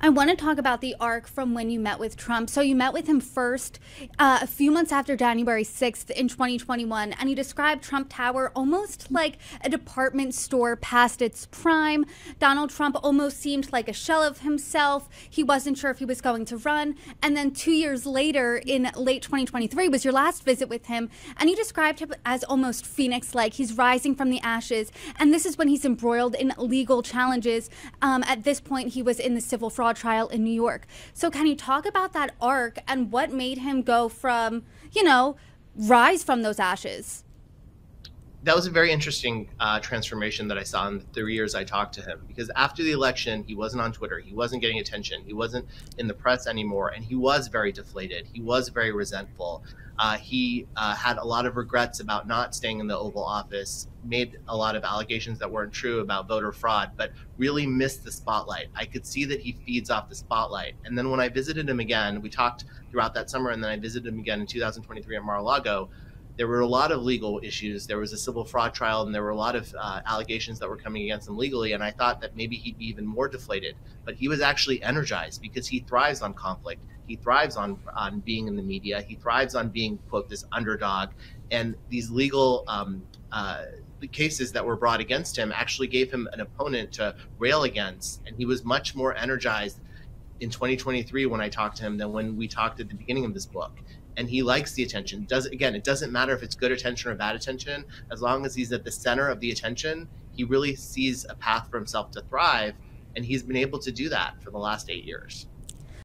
I want to talk about the arc from when you met with Trump. So you met with him first a few months after January 6th in 2021, and you described Trump Tower almost like a department store past its prime. Donald Trump almost seemed like a shell of himself. He wasn't sure if he was going to run. And then 2 years later, in late 2023, was your last visit with him, and you described him as almost phoenix-like. He's rising from the ashes, and this is when he's embroiled in legal challenges. At this point, he was in the civil fraud trial in New York. So can you talk about that arc and what made him go from, rise from those ashes? That was a very interesting transformation that I saw in the 3 years I talked to him, because after the election, he wasn't on Twitter. He wasn't getting attention. He wasn't in the press anymore. And he was very deflated. He was very resentful. He had a lot of regrets about not staying in the Oval Office, made a lot of allegations that weren't true about voter fraud, but really missed the spotlight. I could see that he feeds off the spotlight. And then when I visited him again, we talked throughout that summer, and then I visited him again in 2023 at Mar-a-Lago. There were a lot of legal issues. There was a civil fraud trial, and there were a lot of allegations that were coming against him legally. And I thought that maybe he'd be even more deflated. But he was actually energized because he thrives on conflict. He thrives on being in the media. He thrives on being, quote, this underdog. And these legal cases that were brought against him actually gave him an opponent to rail against. And he was much more energized in 2023 when I talked to him than when we talked at the beginning of this book. And he likes the attention. It doesn't matter if it's good attention or bad attention. As long as he's at the center of the attention, he really sees a path for himself to thrive. And he's been able to do that for the last 8 years.